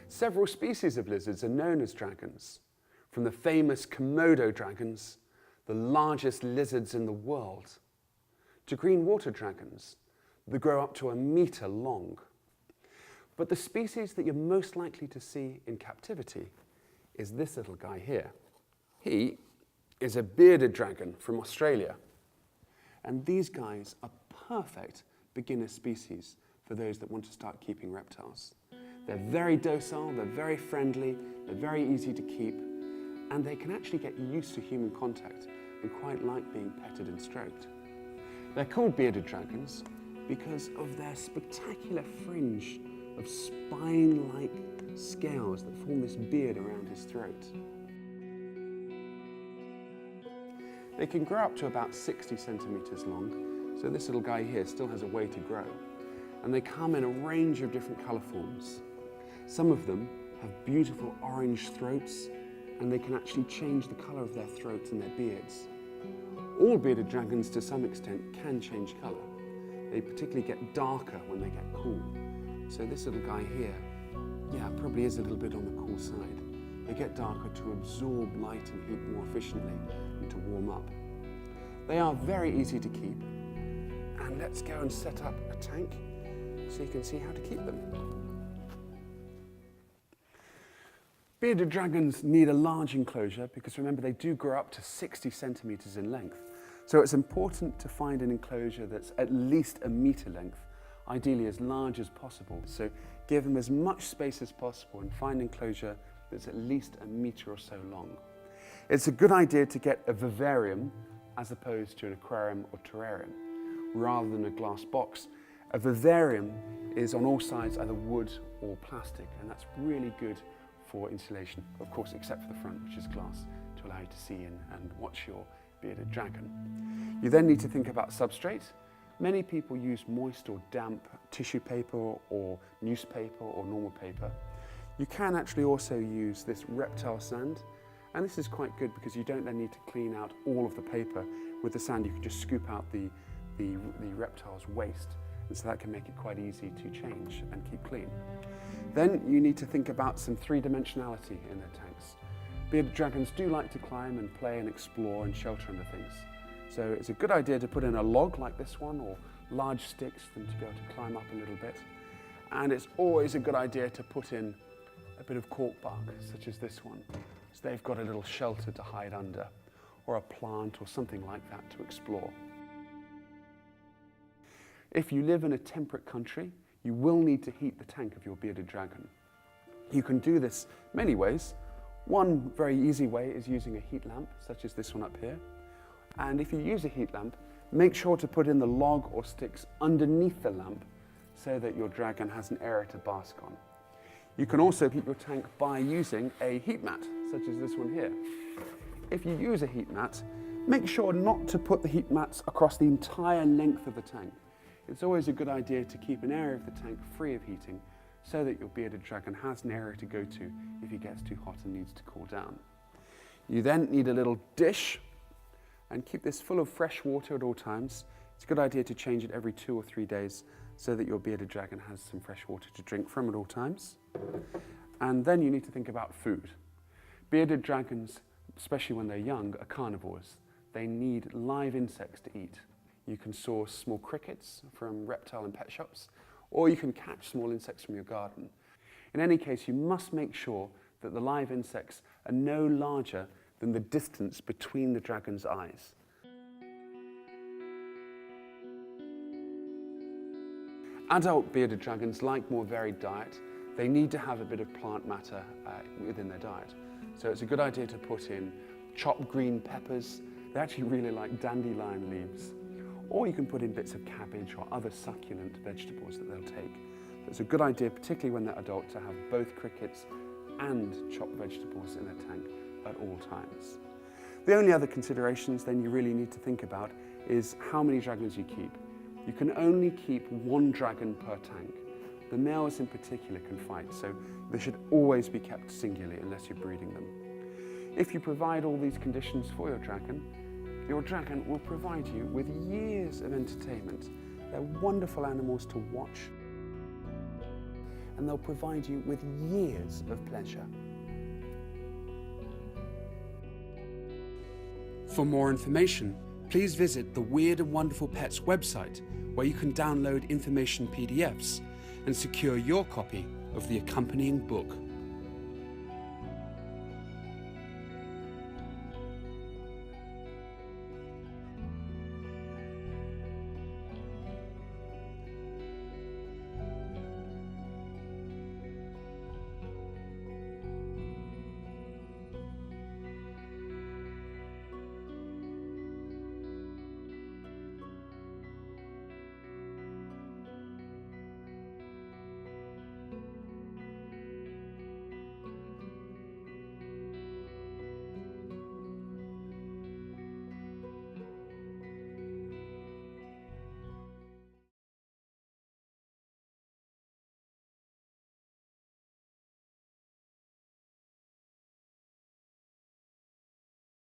Several species of lizards are known as dragons, from the famous Komodo dragons, the largest lizards in the world, to green water dragons that grow up to 1 meter long. But the species that you're most likely to see in captivity is this little guy here. He is a bearded dragon from Australia. And these guys are perfect beginner species for those that want to start keeping reptiles. They're very docile, they're very friendly, they're very easy to keep, and they can actually get used to human contact and quite like being petted and stroked. They're called bearded dragons because of their spectacular fringe of spine-like scales that form this beard around his throat. They can grow up to about 60 centimeters long, so this little guy here still has a way to grow. And they come in a range of different color forms. Some of them have beautiful orange throats, and they can actually change the color of their throats and their beards. All bearded dragons, to some extent, can change color. They particularly get darker when they get cool. So this little guy here, probably is a little bit on the cool side. They get darker to absorb light and heat more efficiently and to warm up. They are very easy to keep. And let's go and set up a tank so you can see how to keep them. Bearded dragons need a large enclosure because remember they do grow up to 60 centimeters in length. So it's important to find an enclosure that's at least 1 meter length, ideally as large as possible. So give them as much space as possible and find an enclosure that's at least 1 meter or so long. It's a good idea to get a vivarium as opposed to an aquarium or terrarium, rather than a glass box. A vivarium is on all sides either wood or plastic, and that's really good for insulation, of course, except for the front, which is glass, to allow you to see in and watch your bearded dragon. You then need to think about substrate. Many people use moist or damp tissue paper or newspaper or normal paper. You can actually also use this reptile sand, and this is quite good because you don't then need to clean out all of the paper. With the sand you can just scoop out the reptile's waste, and so that can make it quite easy to change and keep clean. Then you need to think about some three-dimensionality in their tanks. Bearded dragons do like to climb and play and explore and shelter under things. So it's a good idea to put in a log like this one or large sticks for them to be able to climb up a little bit. And it's always a good idea to put in a bit of cork bark, such as this one. So they've got a little shelter to hide under, or a plant or something like that to explore. If you live in a temperate country, you will need to heat the tank of your bearded dragon. You can do this many ways. One very easy way is using a heat lamp, such as this one up here. And if you use a heat lamp, make sure to put in the log or sticks underneath the lamp so that your dragon has an area to bask on. You can also heat your tank by using a heat mat, such as this one here. If you use a heat mat, make sure not to put the heat mats across the entire length of the tank. It's always a good idea to keep an area of the tank free of heating so that your bearded dragon has an area to go to if he gets too hot and needs to cool down. You then need a little dish and keep this full of fresh water at all times. It's a good idea to change it every 2 or 3 days so that your bearded dragon has some fresh water to drink from at all times. And then you need to think about food. Bearded dragons, especially when they're young, are carnivores. They need live insects to eat. You can source small crickets from reptile and pet shops, or you can catch small insects from your garden. In any case, you must make sure that the live insects are no larger than the distance between the dragon's eyes. Adult bearded dragons like more varied diet. They need to have a bit of plant matter within their diet. So it's a good idea to put in chopped green peppers. They actually really like dandelion leaves. Or you can put in bits of cabbage or other succulent vegetables that they'll take. So it's a good idea, particularly when they're adult, to have both crickets and chopped vegetables in their tank at all times. The only other considerations then you really need to think about is how many dragons you keep. You can only keep 1 dragon per tank. The males in particular can fight, so they should always be kept singularly unless you're breeding them. If you provide all these conditions for your dragon will provide you with years of entertainment. They're wonderful animals to watch. and they'll provide you with years of pleasure. For more information, please visit the Weird and Wonderful Pets website, where you can download information PDFs and secure your copy of the accompanying book.